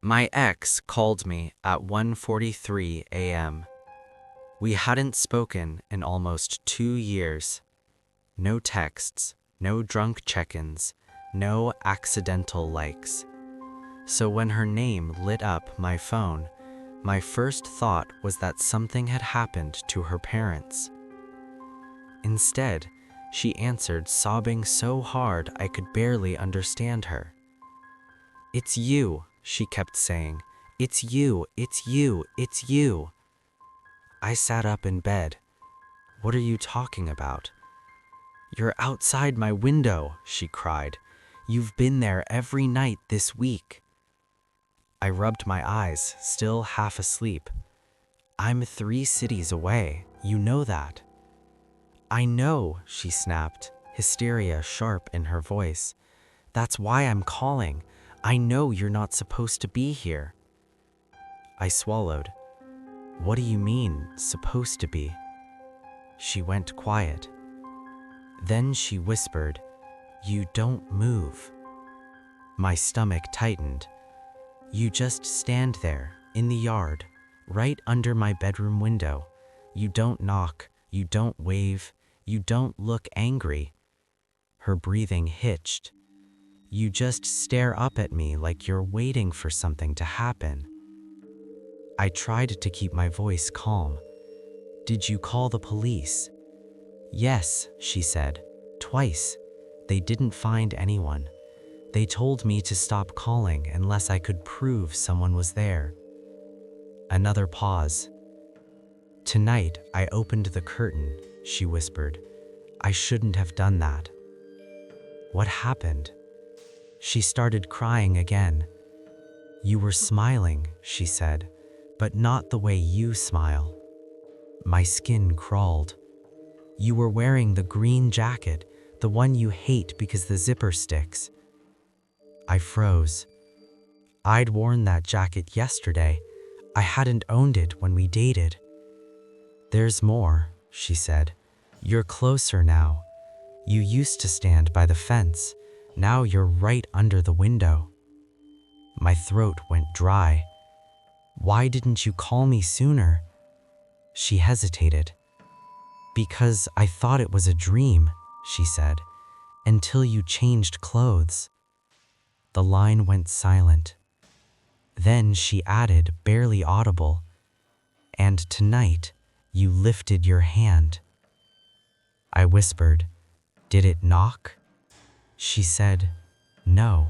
My ex called me at 1:43 a.m. We hadn't spoken in almost 2 years. No texts, no drunk check-ins, no accidental likes. So when her name lit up my phone, my first thought was that something had happened to her parents. Instead, she answered, sobbing so hard I could barely understand her. "It's you," she kept saying. "It's you, it's you, it's you." I sat up in bed. "What are you talking about?" "You're outside my window," she cried. "You've been there every night this week." I rubbed my eyes, still half asleep. "I'm 3 cities away, you know that." "I know," she snapped, hysteria sharp in her voice. "That's why I'm calling. I know you're not supposed to be here." I swallowed. "What do you mean, supposed to be?" She went quiet. Then she whispered, "You don't move." My stomach tightened. "You just stand there, in the yard, right under my bedroom window. You don't knock, you don't wave, you don't look angry." Her breathing hitched. "You just stare up at me like you're waiting for something to happen." I tried to keep my voice calm. "Did you call the police?" "Yes," she said, "twice. They didn't find anyone. They told me to stop calling unless I could prove someone was there." Another pause. "Tonight, I opened the curtain," she whispered. "I shouldn't have done that." "What happened?" She started crying again. "You were smiling," she said, "but not the way you smile." My skin crawled. "You were wearing the green jacket, the one you hate because the zipper sticks." I froze. I'd worn that jacket yesterday. I hadn't owned it when we dated. "There's more," she said. "You're closer now. You used to stand by the fence. Now you're right under the window." My throat went dry. "Why didn't you call me sooner?" She hesitated. "Because I thought it was a dream," she said, "until you changed clothes." The line went silent. Then she added, barely audible, "And tonight, you lifted your hand." I whispered, "Did it knock?" She said, "No,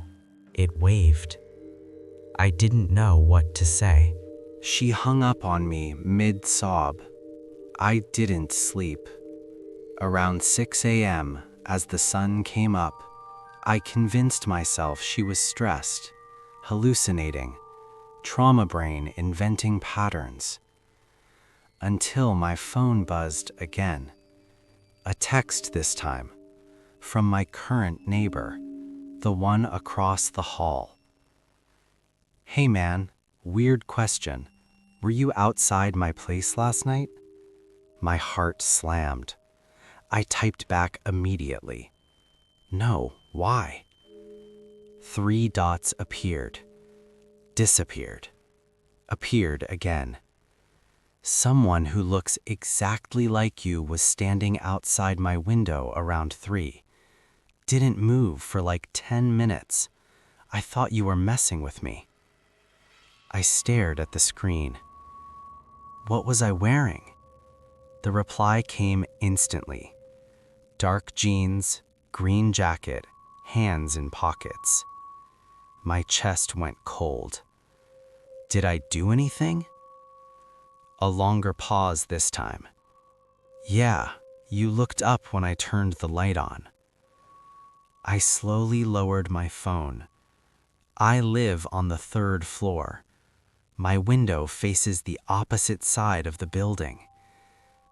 it waved." I didn't know what to say. She hung up on me mid-sob. I didn't sleep. Around 6 a.m., as the sun came up, I convinced myself she was stressed, hallucinating, trauma brain inventing patterns. Until my phone buzzed again. A text this time, from my current neighbor, the one across the hall. "Hey man, weird question. Were you outside my place last night?" My heart slammed. I typed back immediately. "No, why?" 3 dots appeared, disappeared, appeared again. "Someone who looks exactly like you was standing outside my window around 3. Didn't move for like 10 minutes. I thought you were messing with me." I stared at the screen. What was I wearing? The reply came instantly. Dark jeans, green jacket, hands in pockets. My chest went cold. Did I do anything? A longer pause this time. "Yeah, you looked up when I turned the light on." I slowly lowered my phone. I live on the 3rd floor. My window faces the opposite side of the building.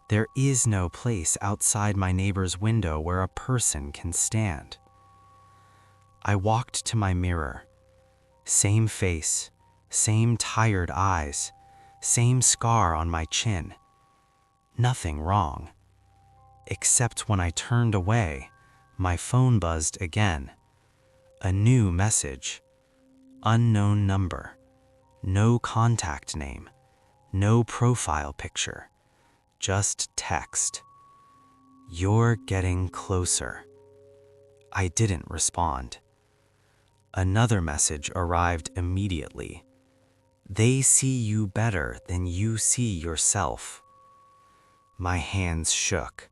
There is no place outside my neighbor's window where a person can stand. I walked to my mirror. Same face, same tired eyes, same scar on my chin. Nothing wrong. Except when I turned away, my phone buzzed again. A new message. Unknown number. No contact name, no profile picture, just text. "You're getting closer." I didn't respond. Another message arrived immediately. "They see you better than you see yourself." My hands shook.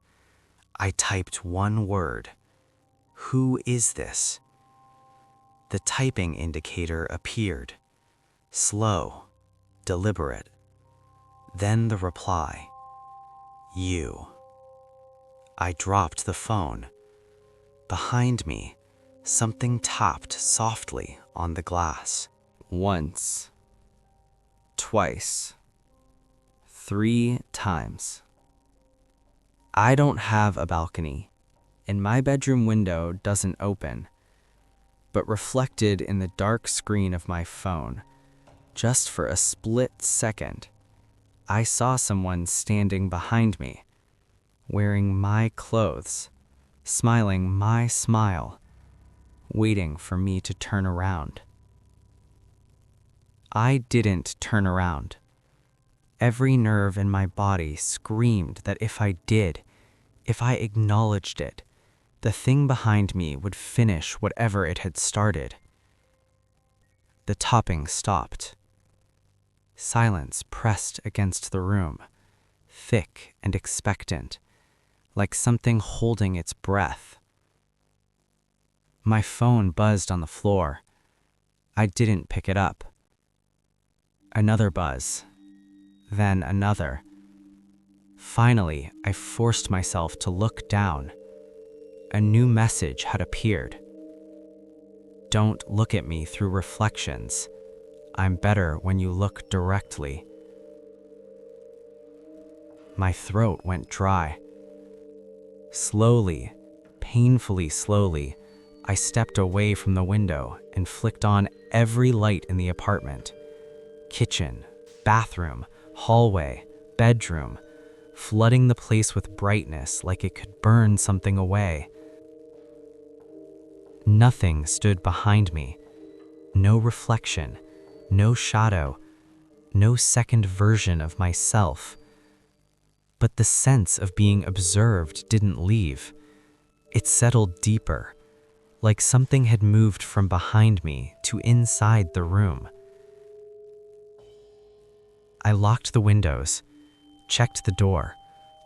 I typed one word. "Who is this?" The typing indicator appeared. Slow, deliberate. Then the reply. "You." I dropped the phone. Behind me, something tapped softly on the glass. Once. Twice. 3 times. I don't have a balcony, and my bedroom window doesn't open. But reflected in the dark screen of my phone, just for a split second, I saw someone standing behind me, wearing my clothes, smiling my smile, waiting for me to turn around. I didn't turn around. Every nerve in my body screamed that if I did, if I acknowledged it, the thing behind me would finish whatever it had started. The topping stopped. Silence pressed against the room, thick and expectant, like something holding its breath. My phone buzzed on the floor. I didn't pick it up. Another buzz, then another. Finally, I forced myself to look down. A new message had appeared. "Don't look at me through reflections. I'm better when you look directly." My throat went dry. Slowly, painfully slowly, I stepped away from the window and flicked on every light in the apartment. Kitchen, bathroom, hallway, bedroom, flooding the place with brightness like it could burn something away. Nothing stood behind me. No reflection, no shadow, no second version of myself. But the sense of being observed didn't leave. It settled deeper, like something had moved from behind me to inside the room. I locked the windows, checked the door,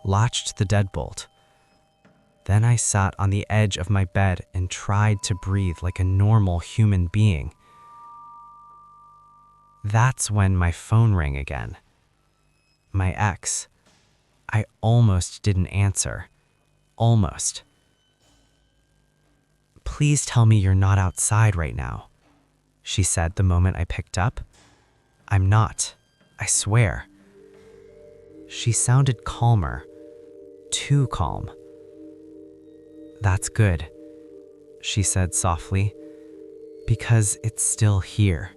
latched the deadbolt. Then I sat on the edge of my bed and tried to breathe like a normal human being. That's when my phone rang again. My ex. I almost didn't answer. Almost. "Please tell me you're not outside right now," she said the moment I picked up. "I'm not, I swear." She sounded calmer, too calm. "That's good," she said softly, "because it's still here."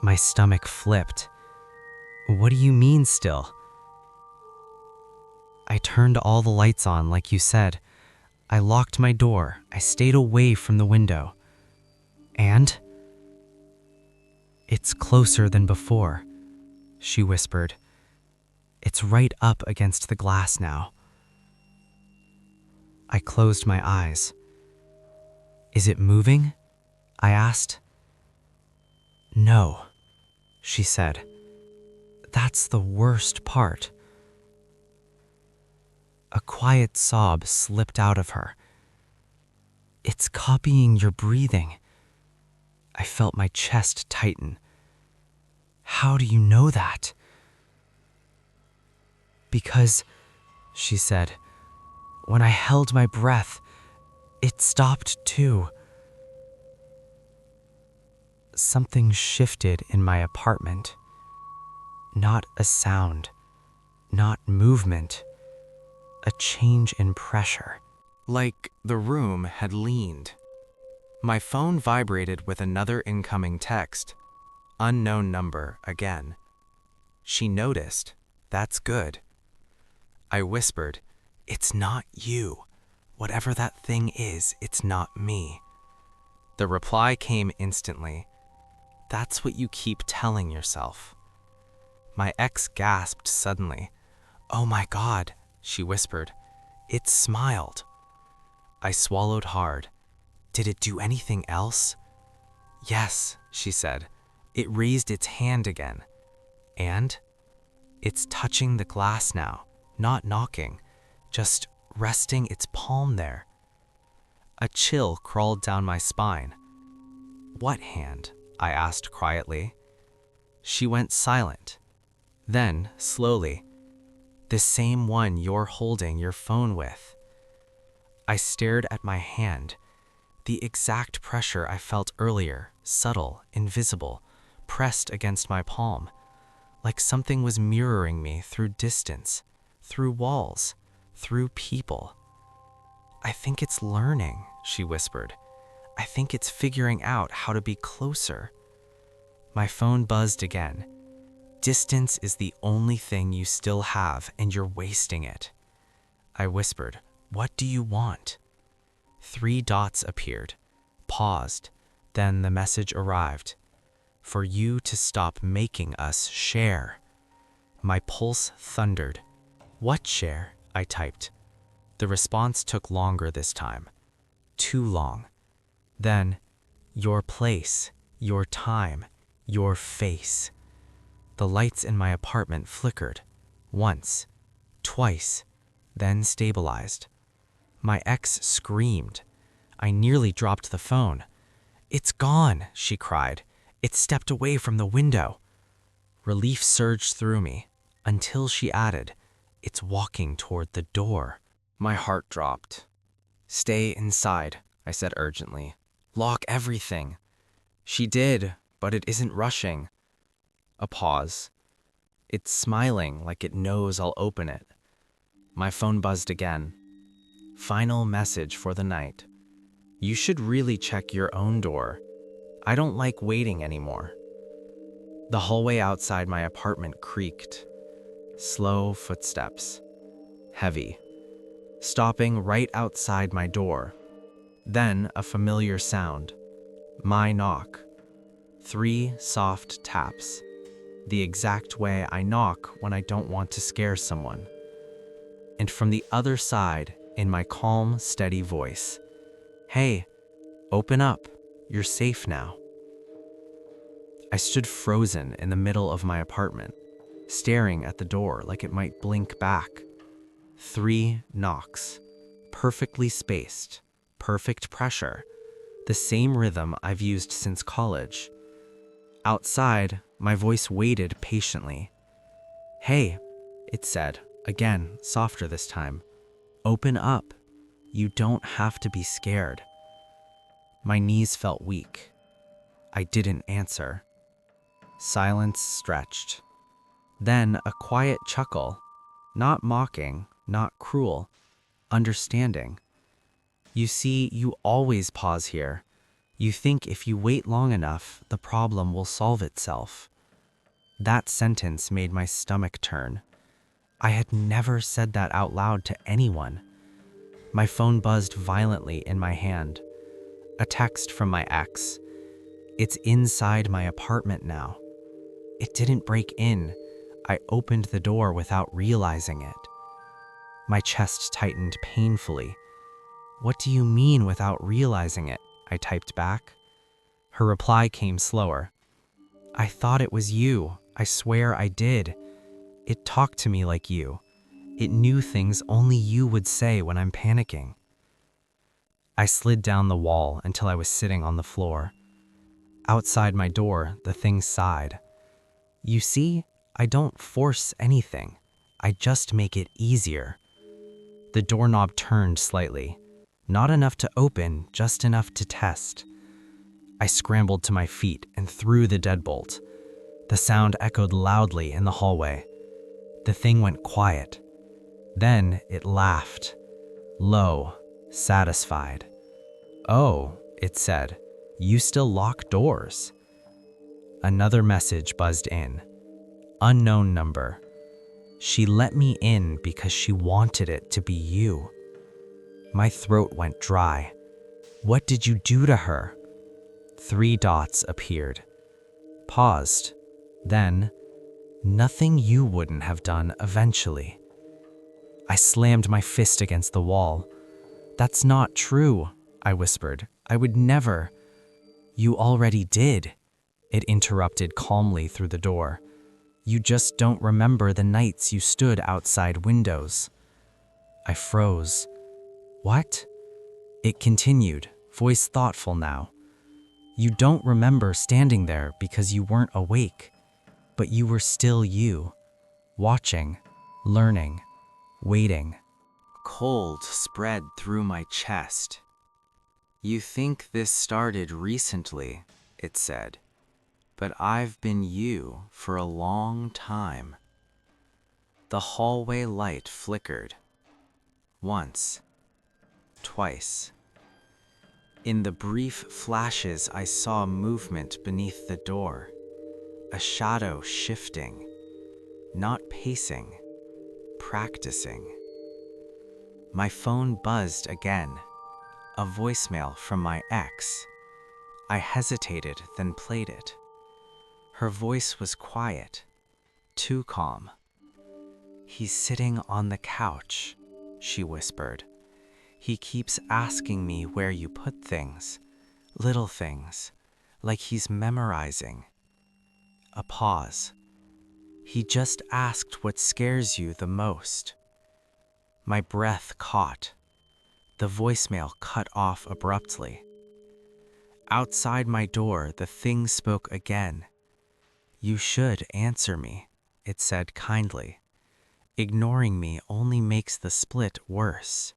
My stomach flipped. "What do you mean still?" "I turned all the lights on like you said. I locked my door. I stayed away from the window. And?" "It's closer than before," she whispered. "It's right up against the glass now." I closed my eyes. "Is it moving?" I asked. "No," she said. "That's the worst part." A quiet sob slipped out of her. "It's copying your breathing." I felt my chest tighten. "How do you know that?" "Because," she said, "when I held my breath, it stopped too." Something shifted in my apartment. Not a sound, not movement, a change in pressure. Like the room had leaned. My phone vibrated with another incoming text. Unknown number again. She noticed. That's good. I whispered, "It's not you. Whatever that thing is, it's not me." The reply came instantly. That's what you keep telling yourself. My ex gasped suddenly. "Oh my God," she whispered. "It smiled." I swallowed hard. "Did it do anything else?" "Yes," she said. "It raised its hand again. And it's touching the glass now, not knocking, just resting its palm there." A chill crawled down my spine. "What hand?" I asked quietly. She went silent. Then, slowly, "The same one you're holding your phone with." I stared at my hand. The exact pressure I felt earlier, subtle, invisible, pressed against my palm, like something was mirroring me through distance, through walls, through people. "I think it's learning," she whispered. "I think it's figuring out how to be closer." My phone buzzed again. "Distance is the only thing you still have, and you're wasting it." I whispered, "What do you want?" 3 dots appeared, paused, then the message arrived. "For you to stop making us share." My pulse thundered. "What share?" I typed. The response took longer this time. Too long. Then, "Your place, your time, your face." The lights in my apartment flickered. Once, twice, then stabilized. My ex screamed. I nearly dropped the phone. "It's gone," she cried. "It stepped away from the window." Relief surged through me, until she added, "It's walking toward the door." My heart dropped. "Stay inside," I said urgently. "Lock everything." She did, but it isn't rushing. A pause. "It's smiling like it knows I'll open it." My phone buzzed again. "Final message for the night. You should really check your own door. I don't like waiting anymore." The hallway outside my apartment creaked. Slow footsteps. Heavy. Stopping right outside my door. Then a familiar sound. My knock. 3 soft taps. The exact way I knock when I don't want to scare someone. And from the other side, in my calm, steady voice, "Hey, open up. You're safe now." I stood frozen in the middle of my apartment, staring at the door like it might blink back. 3 knocks. Perfectly spaced. Perfect pressure. The same rhythm I've used since college. Outside, my voice waited patiently. "Hey," it said, again, softer this time. "Open up. You don't have to be scared." My knees felt weak. I didn't answer. Silence stretched. Then a quiet chuckle. Not mocking, not cruel. Understanding. "You see, you always pause here. You think if you wait long enough, the problem will solve itself." That sentence made my stomach turn. I had never said that out loud to anyone. My phone buzzed violently in my hand. A text from my ex. "It's inside my apartment now." It didn't break in. I opened the door without realizing it. My chest tightened painfully. "What do you mean without realizing it?" I typed back. Her reply came slower. "I thought it was you. I swear I did. It talked to me like you. It knew things only you would say when I'm panicking." I slid down the wall until I was sitting on the floor. Outside my door, the thing sighed. "You see, I don't force anything. I just make it easier." The doorknob turned slightly. Not enough to open, just enough to test. I scrambled to my feet and threw the deadbolt. The sound echoed loudly in the hallway. The thing went quiet. Then it laughed. Low, satisfied. "Oh," it said, "you still lock doors." Another message buzzed in. Unknown number. "She let me in because she wanted it to be you." My throat went dry. "What did you do to her?" 3 dots appeared. paused. Then, nothing you wouldn't have done eventually. I slammed my fist against the wall. That's not true, I whispered. I would never. You already did, it interrupted calmly through the door. You just don't remember the nights you stood outside windows. I froze. What? It continued, voice thoughtful now. You don't remember standing there because you weren't awake, but you were still you, watching, learning, waiting. Cold spread through my chest. You think this started recently, it said, but I've been you for a long time. The hallway light flickered. Once, twice. In the brief flashes, I saw movement beneath the door, a shadow shifting, not pacing, practicing. My phone buzzed again, a voicemail from my ex. I hesitated, then played it. Her voice was quiet, too calm. He's sitting on the couch, she whispered. He keeps asking me where you put things, little things, like he's memorizing. A pause. He just asked what scares you the most. My breath caught. The voicemail cut off abruptly. Outside my door, the thing spoke again. You should answer me, it said kindly. Ignoring me only makes the split worse.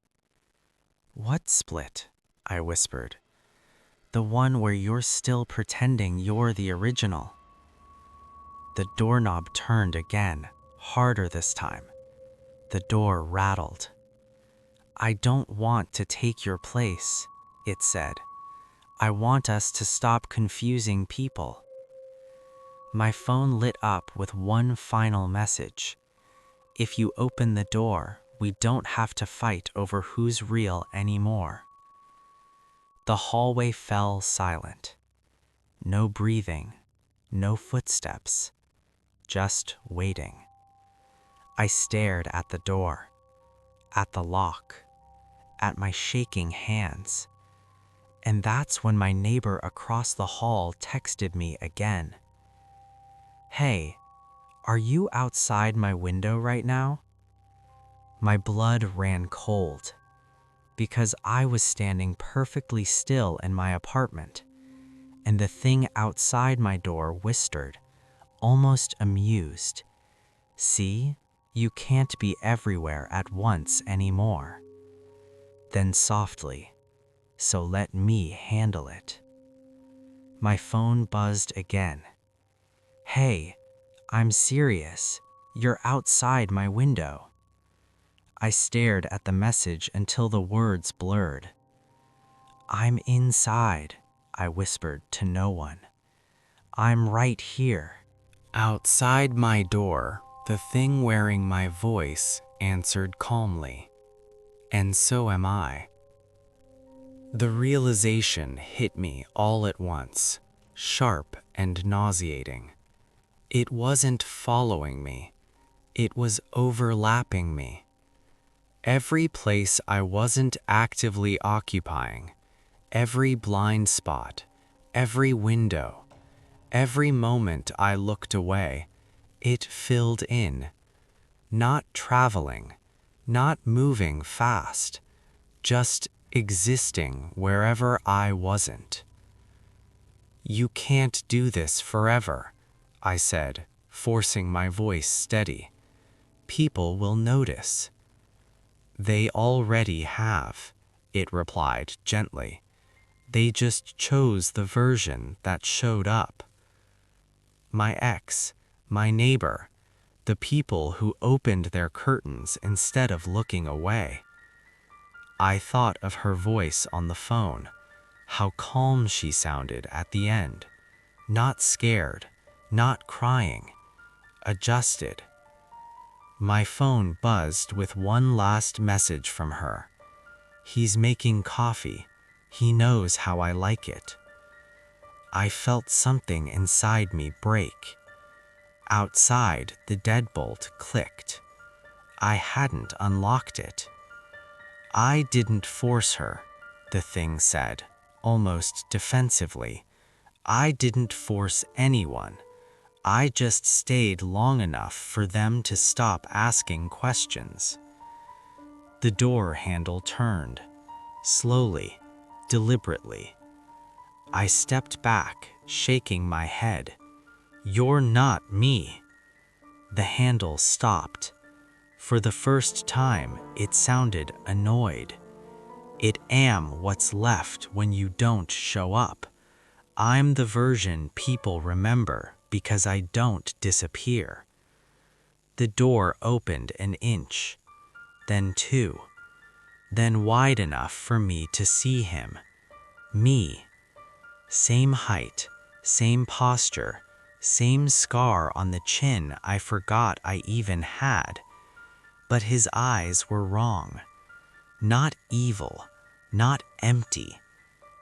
What split? I whispered. The one where you're still pretending you're the original. The doorknob turned again, harder this time. The door rattled. I don't want to take your place, it said. I want us to stop confusing people. My phone lit up with one final message. If you open the door, we don't have to fight over who's real anymore. The hallway fell silent. No breathing, no footsteps, just waiting. I stared at the door, at the lock, at my shaking hands. And that's when my neighbor across the hall texted me again. Hey, are you outside my window right now? My blood ran cold, because I was standing perfectly still in my apartment, and the thing outside my door whispered, almost amused, "See, you can't be everywhere at once anymore." Then softly, "So let me handle it." My phone buzzed again. Hey, I'm serious. You're outside my window. I stared at the message until the words blurred. I'm inside, I whispered to no one. I'm right here. Outside my door, the thing wearing my voice answered calmly. And so am I. The realization hit me all at once, sharp and nauseating. It wasn't following me. It was overlapping me. Every place I wasn't actively occupying, every blind spot, every window, every moment I looked away, it filled in. Not traveling, not moving fast, just existing wherever I wasn't. You can't do this forever, I said, forcing my voice steady. People will notice. They already have, it replied gently. They just chose the version that showed up. My ex, my neighbor, the people who opened their curtains instead of looking away. I thought of her voice on the phone, how calm she sounded at the end. Not scared, not crying, adjusted. My phone buzzed with one last message from her. He's making coffee. He knows how I like it. I felt something inside me break. Outside, the deadbolt clicked. I hadn't unlocked it. I didn't force her, the thing said, almost defensively. I didn't force anyone. I just stayed long enough for them to stop asking questions. The door handle turned, slowly, deliberately. I stepped back, shaking my head. "You're not me." The handle stopped. For the first time, it sounded annoyed. "It am what's left when you don't show up. I'm the version people remember because I don't disappear." The door opened an inch, then two, then wide enough for me to see him. Me. Same height, same posture, same scar on the chin I forgot I even had. But his eyes were wrong. Not evil, not empty,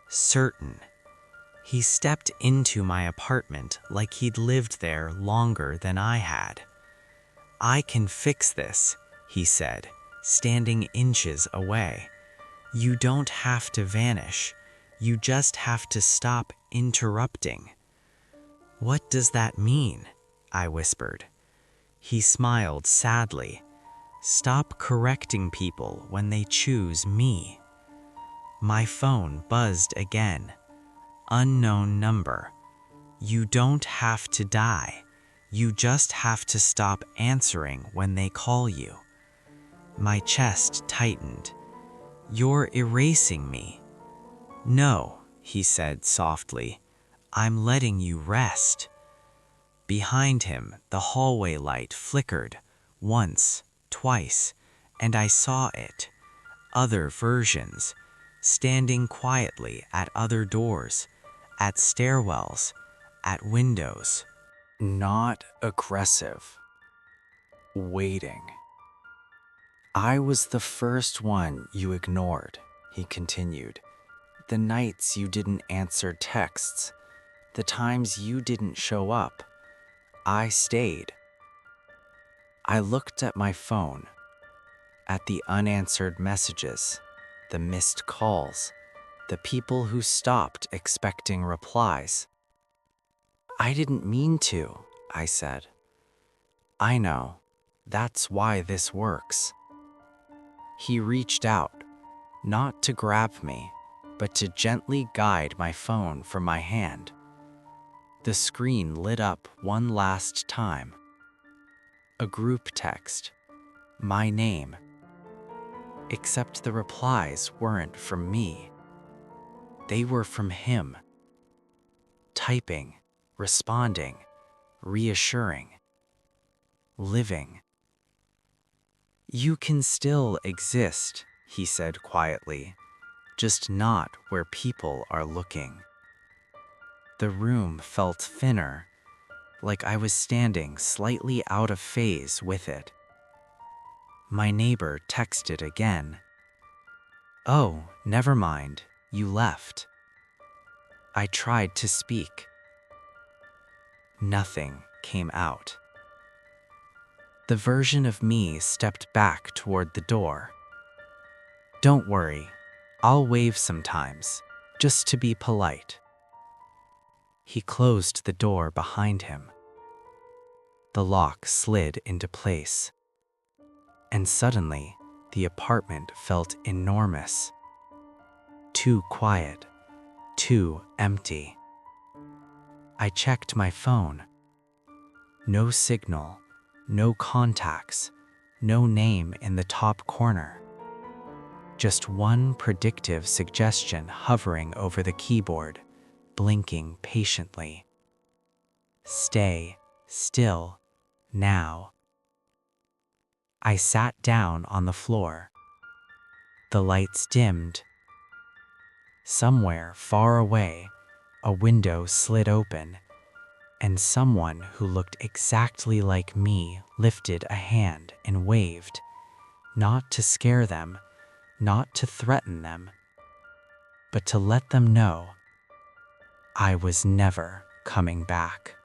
certain. He stepped into my apartment like he'd lived there longer than I had. "I can fix this," he said, standing inches away. "You don't have to vanish. You just have to stop interrupting." "What does that mean?" I whispered. He smiled sadly. "Stop correcting people when they choose me." My phone buzzed again. Unknown number. "You don't have to die. You just have to stop answering when they call you." My chest tightened. "You're erasing me." "No," he said softly. "I'm letting you rest." Behind him, the hallway light flickered, once, twice, and I saw it. Other versions, standing quietly at other doors, at stairwells, at windows. Not aggressive. Waiting. "I was the first one you ignored," he continued. "The nights you didn't answer texts, the times you didn't show up. I stayed." I looked at my phone, at the unanswered messages, the missed calls, the people who stopped expecting replies. "I didn't mean to," I said. "I know. That's why this works." He reached out, not to grab me, but to gently guide my phone from my hand. The screen lit up one last time. A group text. My name. Except the replies weren't from me. They were from him. Typing, responding, reassuring, living. "You can still exist," he said quietly, "just not where people are looking." The room felt thinner, like I was standing slightly out of phase with it. My neighbor texted again. "Oh, never mind, you left." I tried to speak. Nothing came out. The version of me stepped back toward the door. "Don't worry, I'll wave sometimes, just to be polite." He closed the door behind him. The lock slid into place. And suddenly, the apartment felt enormous. Too quiet, too empty. I checked my phone. No signal, no contacts, no name in the top corner. Just one predictive suggestion hovering over the keyboard, blinking patiently. "Stay still now." I sat down on the floor. The lights dimmed. Somewhere far away, a window slid open, and someone who looked exactly like me lifted a hand and waved, not to scare them, not to threaten them, but to let them know I was never coming back.